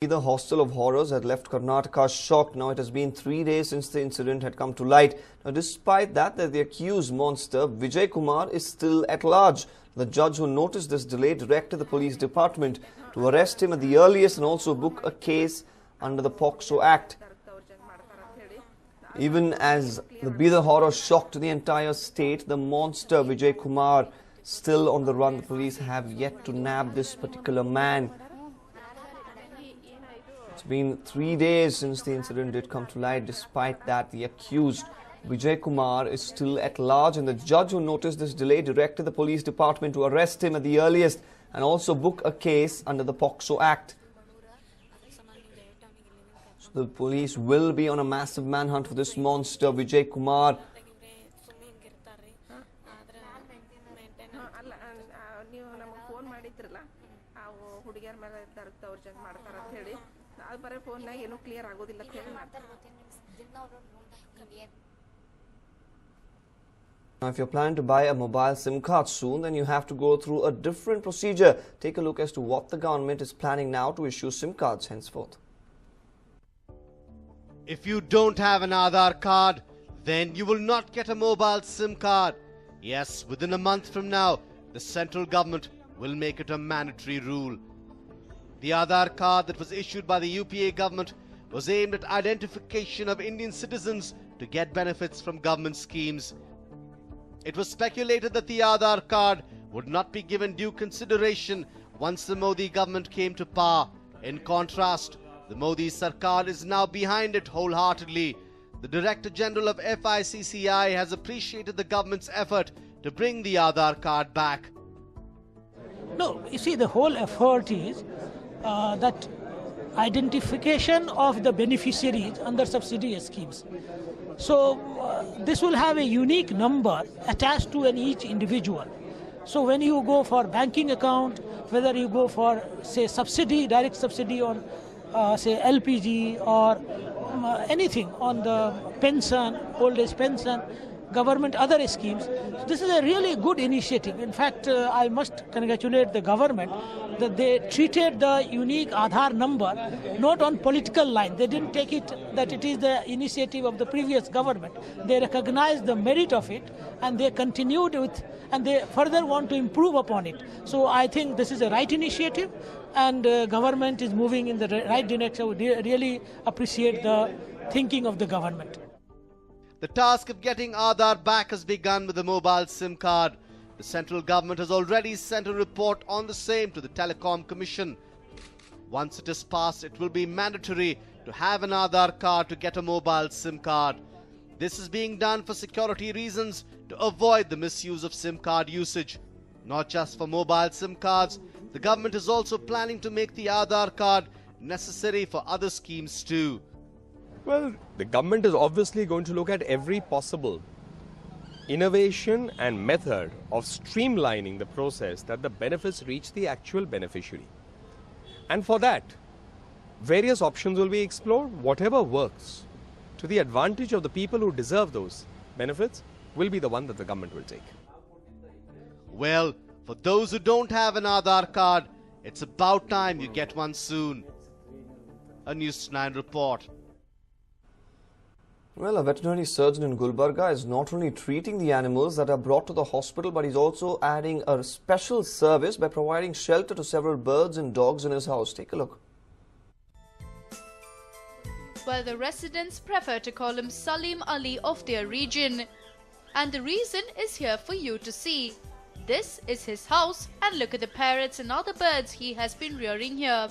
The hostel of horrors had left Karnataka shocked. Now it has been 3 days since the incident had come to light. Now despite that, the accused monster Vijay Kumar is still at large. The judge who noticed this delay directed the police department to arrest him at the earliest and also book a case under the POCSO Act. Even as the Bidar horror shocked the entire state, the monster Vijay Kumar still on the run. The police have yet to nab this particular man. It's been 3 days since the incident did come to light. Despite that, the accused Vijay Kumar is still at large, and the judge who noticed this delay directed the police department to arrest him at the earliest and also book a case under the POCSO Act. So the police will be on a massive manhunt for this monster Vijay Kumar. Now, if you're planning to buy a mobile SIM card soon, then you have to go through a different procedure. Take a look as to what the government is planning now to issue SIM cards henceforth. If you don't have an Aadhaar card, then you will not get a mobile SIM card. Yes, within a month from now, the central government will make it a mandatory rule. The Aadhaar card that was issued by the UPA government was aimed at identification of Indian citizens to get benefits from government schemes. It was speculated that the Aadhaar card would not be given due consideration once the Modi government came to power. In contrast, the Modi Sarkar is now behind it wholeheartedly. The Director General of FICCI has appreciated the government's effort to bring the Aadhaar card back. No, you see, the whole effort is that identification of the beneficiaries under subsidy schemes. So this will have a unique number attached to each individual. So when you go for banking account, whether you go for say subsidy, direct subsidy on say LPG or anything on the pension, old age pension, government other schemes. This is a really good initiative. In fact, I must congratulate the government that they treated the unique Aadhaar number not on political line. They didn't take it that it is the initiative of the previous government. They recognized the merit of it and they continued with and they further want to improve upon it. So I think this is a right initiative and government is moving in the right direction. We really appreciate the thinking of the government. The task of getting Aadhaar back has begun with the mobile SIM card. The central government has already sent a report on the same to the Telecom Commission. Once it is passed, it will be mandatory to have an Aadhaar card to get a mobile SIM card. This is being done for security reasons to avoid the misuse of SIM card usage. Not just for mobile SIM cards, the government is also planning to make the Aadhaar card necessary for other schemes too. Well, the government is obviously going to look at every possible innovation and method of streamlining the process that the benefits reach the actual beneficiary. And for that, various options will be explored. Whatever works to the advantage of the people who deserve those benefits will be the one that the government will take. Well, for those who don't have an Aadhaar card, it's about time you get one soon. A News9 report. Well, a veterinary surgeon in Gulbarga is not only treating the animals that are brought to the hospital, but he's also adding a special service by providing shelter to several birds and dogs in his house. Take a look. Well, the residents prefer to call him Salim Ali of their region. And the reason is here for you to see. This is his house and look at the parrots and other birds he has been rearing here.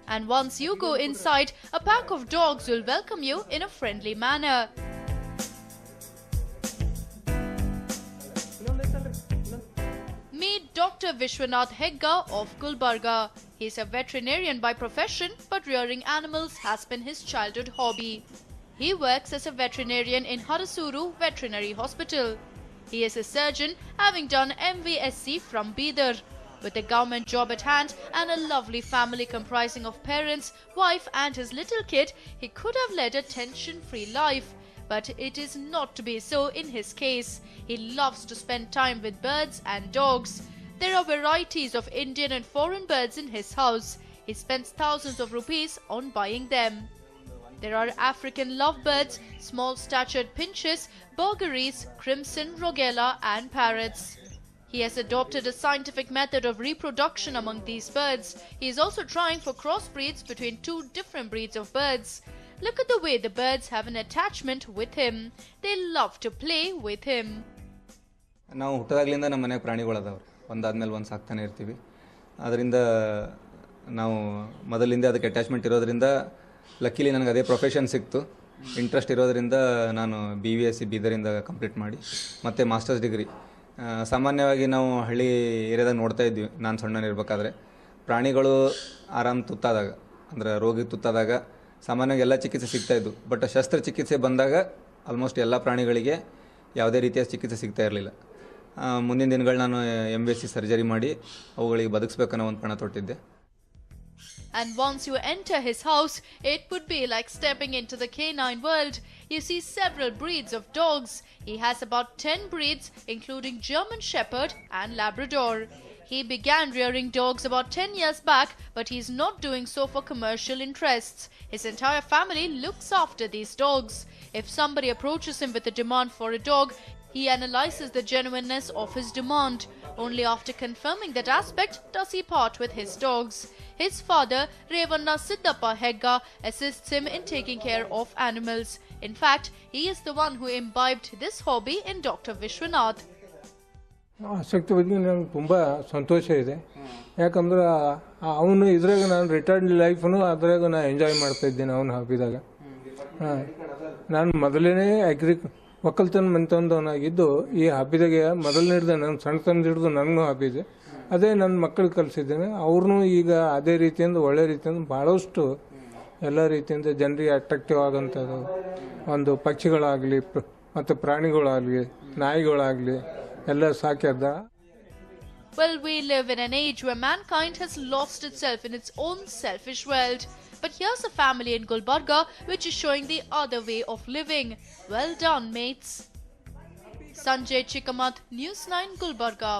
And once you go inside, a pack of dogs will welcome you in a friendly manner. Meet Dr. Vishwanath Hegga of Gulbarga. He is a veterinarian by profession, but rearing animals has been his childhood hobby. He works as a veterinarian in Harasuru Veterinary Hospital. He is a surgeon, having done MVSC from Bidar. With a government job at hand and a lovely family comprising of parents, wife and his little kid, he could have led a tension-free life. But it is not to be so in his case. He loves to spend time with birds and dogs. There are varieties of Indian and foreign birds in his house. He spends thousands of rupees on buying them. There are African lovebirds, small-statured pinches, burgeries, crimson rogella and parrots. He has adopted a scientific method of reproduction among these birds. He is also trying for crossbreeds between two different breeds of birds. Look at the way the birds have an attachment with him. They love to play with him. ನಾವು ಹುಟ್ಟದಾಗಲಿಂದ ನಮ್ಮ ಮನೆಗೆ ಪ್ರಾಣಿಗಳು ಅದಾವ್ರಿ. ಒಂದಾದ್ಮೇಲೆ ಒಂದು ಸಾಕ್ತಾನೆ ಇರ್ತೀವಿ. ಅದರಿಂದ ನಾವು ಮೊದಲಿಂದ ಅದಕ್ಕೆ ಅಟ್ಯಾಚ್ಮೆಂಟ್ ಇರೋದ್ರಿಂದ ಲಕ್ಕಿಲಿ ನನಗೆ ಅದೇ ಪ್ರೊಫೆಷನ್ ಸಿಕ್ತು. ಇಂಟ್ರೆಸ್ಟ್ ಇರೋದ್ರಿಂದ ನಾನು BVSc ಬೀದರಿಂದ ಕಂಪ್ಲೀಟ್ ಮಾಡಿ ಮತ್ತು ಮಾಸ್ಟರ್ಸ್ ಡಿಗ್ರಿ. ಸಾಮಾನ್ಯವಾಗಿ ನಾವು ಹಳ್ಳಿ ಏರಿಯಾದಾಗ ನೋಡ್ತಾ ಇದ್ವಿ. ನಾನು ಸಣ್ಣನಿರ್ಬೇಕಾದ್ರೆ ಪ್ರಾಣಿಗಳು ಆರಾಮ್ ತುತ್ತಾದಾಗ ಅಂದರೆ ರೋಗಿಗೆ ತುತ್ತಾದಾಗ ಸಾಮಾನ್ಯವಾಗಿ ಎಲ್ಲ ಚಿಕಿತ್ಸೆ ಸಿಗ್ತಾಯಿದ್ವು. ಬಟ್ ಶಸ್ತ್ರಚಿಕಿತ್ಸೆ ಬಂದಾಗ ಆಲ್ಮೋಸ್ಟ್ ಎಲ್ಲ ಪ್ರಾಣಿಗಳಿಗೆ ಯಾವುದೇ ರೀತಿಯ ಚಿಕಿತ್ಸೆ ಸಿಗ್ತಾ ಇರಲಿಲ್ಲ. ಮುಂದಿನ ದಿನಗಳು ನಾನು MBSc ಸರ್ಜರಿ ಮಾಡಿ ಅವುಗಳಿಗೆ ಬದುಕಿಸ್ಬೇಕನ್ನೋ ಒಂದು ಪಣ ತೊಟ್ಟಿದ್ದೆ. And once you enter his house, it would be like stepping into the canine world. You see several breeds of dogs. He has about 10 breeds, including German Shepherd and Labrador. He began rearing dogs about 10 years back, but he is not doing so for commercial interests. His entire family looks after these dogs. If somebody approaches him with a demand for a dog, he analyzes the genuineness of his demand. Only after confirming that aspect does he part with his dogs. His father, Revanna Siddappa Hegga, assists him in taking care of animals. In fact, he is the one who imbibed this hobby in Dr. Vishwanath. ಆಸಕ್ತಿ ಬಗ್ಗೆ ನನಗೆ ತುಂಬ ಸಂತೋಷ ಇದೆ. ಯಾಕಂದ್ರೆ ಅವನು ಇದ್ರಾಗ ನಾನು retired ಲೈಫ್ನು ಅದ್ರಾಗ ನಾನು ಎಂಜಾಯ್ ಮಾಡ್ತಾ ಇದ್ದೀನಿ ಅವನ ಹಾಬಿದಾಗ. ನಾನು ಮೊದಲನೇ ಒಕ್ಕಲ್ತನ ಮಂತಂದವನಾಗಿದ್ದು ಈ ಹಾಬಿದಾಗೆ ಮೊದಲನೇ ಹಿಡಿದು ನನ್ನ ಸಣ್ಣತನ ಹಿಡಿದು ನನಗೂ ಹಾಬಿ ಇದೆ. ಅದೇ ನನ್ನ ಮಕ್ಕಳಿಗೆ ಕಲಿಸಿದ್ದೇನೆ. ಅವ್ರನ್ನೂ ಈಗ ಅದೇ ರೀತಿಯಿಂದ ಒಳ್ಳೆ ರೀತಿಯಿಂದ ಭಾಳಷ್ಟು ಎಲ್ಲ ರೀತಿಯಿಂದ ಜನರಿಗೆ ಅಟ್ರಾಕ್ಟಿವ್ ಆಗೋಂಥದ್ದು ಒಂದು ಪಕ್ಷಿಗಳಾಗಲಿ ಮತ್ತು ಪ್ರಾಣಿಗಳಾಗಲಿ ನಾಯಿಗಳಾಗಲಿ ಎಲ್ಲ ಸಾಕ್ಯದ. Well, we live in an age where mankind has lost itself in its own selfish world. But here's a family in Gulbarga which is showing the other way of living. Well done, mates. Sanjay Chikamath, News9, Gulbarga.